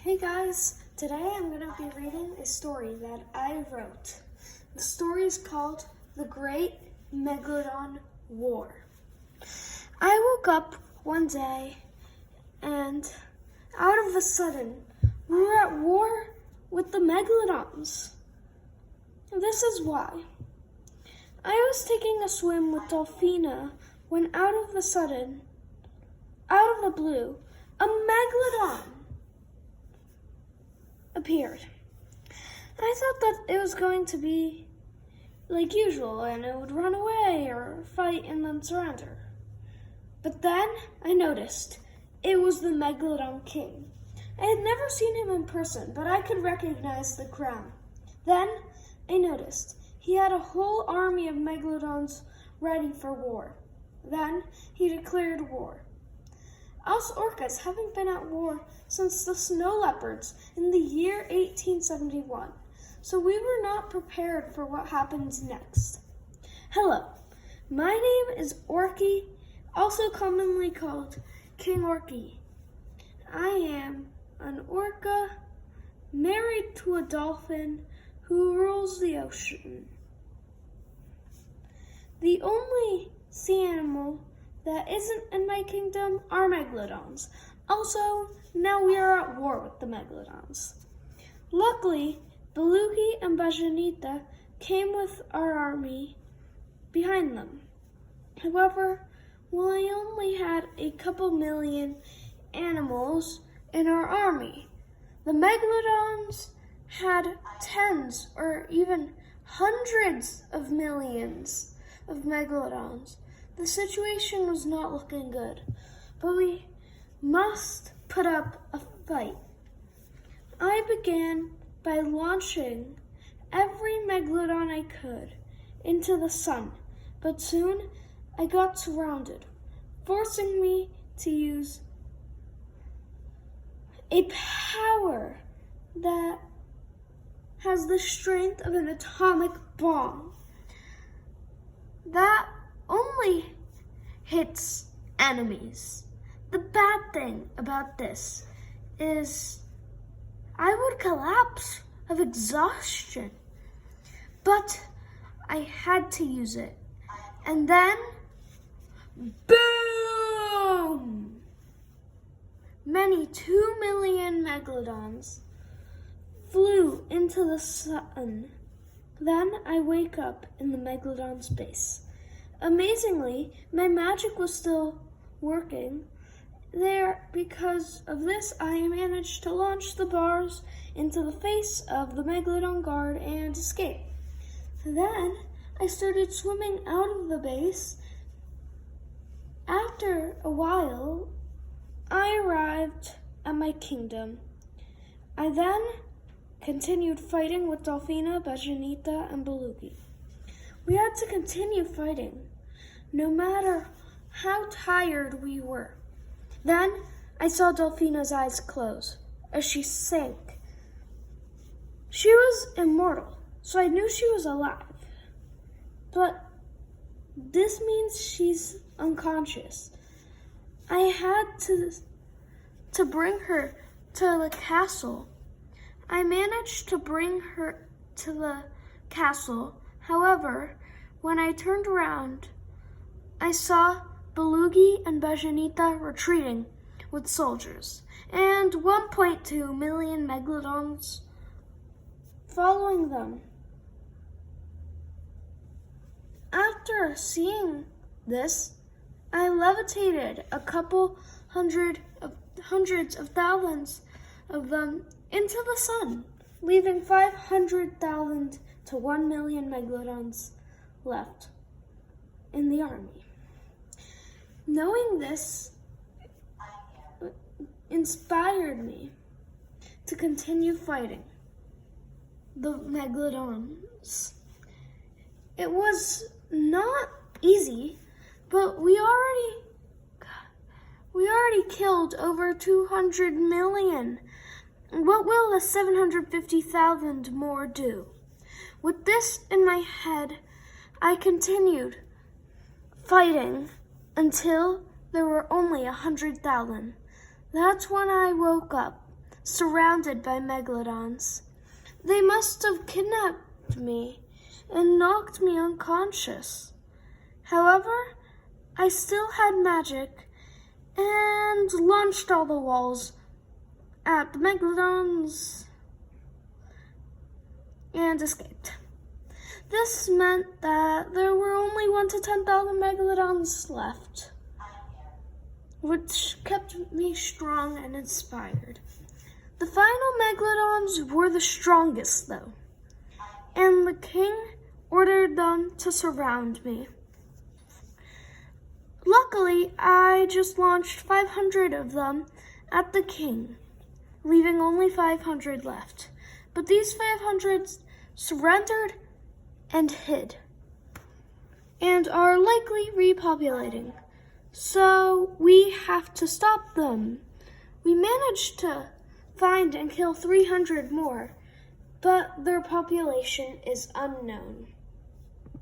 Hey guys, today I'm going to be reading a story that I wrote. The story is called The Great Megalodon War. I woke up one day and out of a sudden we were at war with the Megalodons. And this is why. I was taking a swim with Delphina when out of the blue, a Megalodon appeared. I thought that it was going to be like usual and it would run away or fight and then surrender. But then I noticed it was the Megalodon King. I had never seen him in person, but I could recognize the crown. Then I noticed he had a whole army of Megalodons ready for war. Then he declared war. Us orcas haven't been at war since the snow leopards in the year 1871, so we were not prepared for what happens next. Hello, my name is Orky, also commonly called King Orky. I am an orca married to a dolphin who rules the ocean. The only sea animal that isn't in my kingdom are Megalodons. Also, now we are at war with the Megalodons. Luckily, Belugi and Bajanita came with our army behind them. However, while I only had a couple million animals in our army, the Megalodons had tens or even hundreds of millions of Megalodons. The situation was not looking good, but we must put up a fight. I began by launching every Megalodon I could into the sun, but soon I got surrounded, forcing me to use a power that has the strength of an atomic bomb. That only hits enemies. The bad thing about this is I would collapse of exhaustion, but I had to use it. And then, boom! Many 2 million Megalodons flew into the sun. Then I wake up in the Megalodon's base. Amazingly, my magic was still working there. Because of this, I managed to launch the bars into the face of the Megalodon guard and escape. Then I started swimming out of the base. After a while, I arrived at my kingdom. I then continued fighting with Delphina, Bajanita, and Belugi. We had to continue fighting, no matter how tired we were. Then I saw Delphina's eyes close as she sank. She was immortal, so I knew she was alive. But this means she's unconscious. I had to bring her to the castle. I managed to bring her to the castle. However, when I turned around, I saw Belugi and Bajanita retreating with soldiers and 1.2 million Megalodons following them. After seeing this, I levitated a couple hundreds of thousands of them into the sun, leaving 500,000 to 1 million Megalodons left in the army. Knowing this inspired me to continue fighting the Megalodons. It was not easy, but we already killed over 200 million. What will the 750,000 more do? With this in my head, I continued fighting until there were only 100,000. That's when I woke up, surrounded by megalodons. They must have kidnapped me and knocked me unconscious. However, I still had magic and launched all the walls at the megalodons and escaped. This meant that there were only 1 to 10,000 megalodons left, which kept me strong and inspired. The final megalodons were the strongest, though, and the king ordered them to surround me. Luckily, I just launched 500 of them at the king, leaving only 500 left. But these 500 surrendered and hid, and are likely repopulating. So we have to stop them. We managed to find and kill 300 more, but their population is unknown.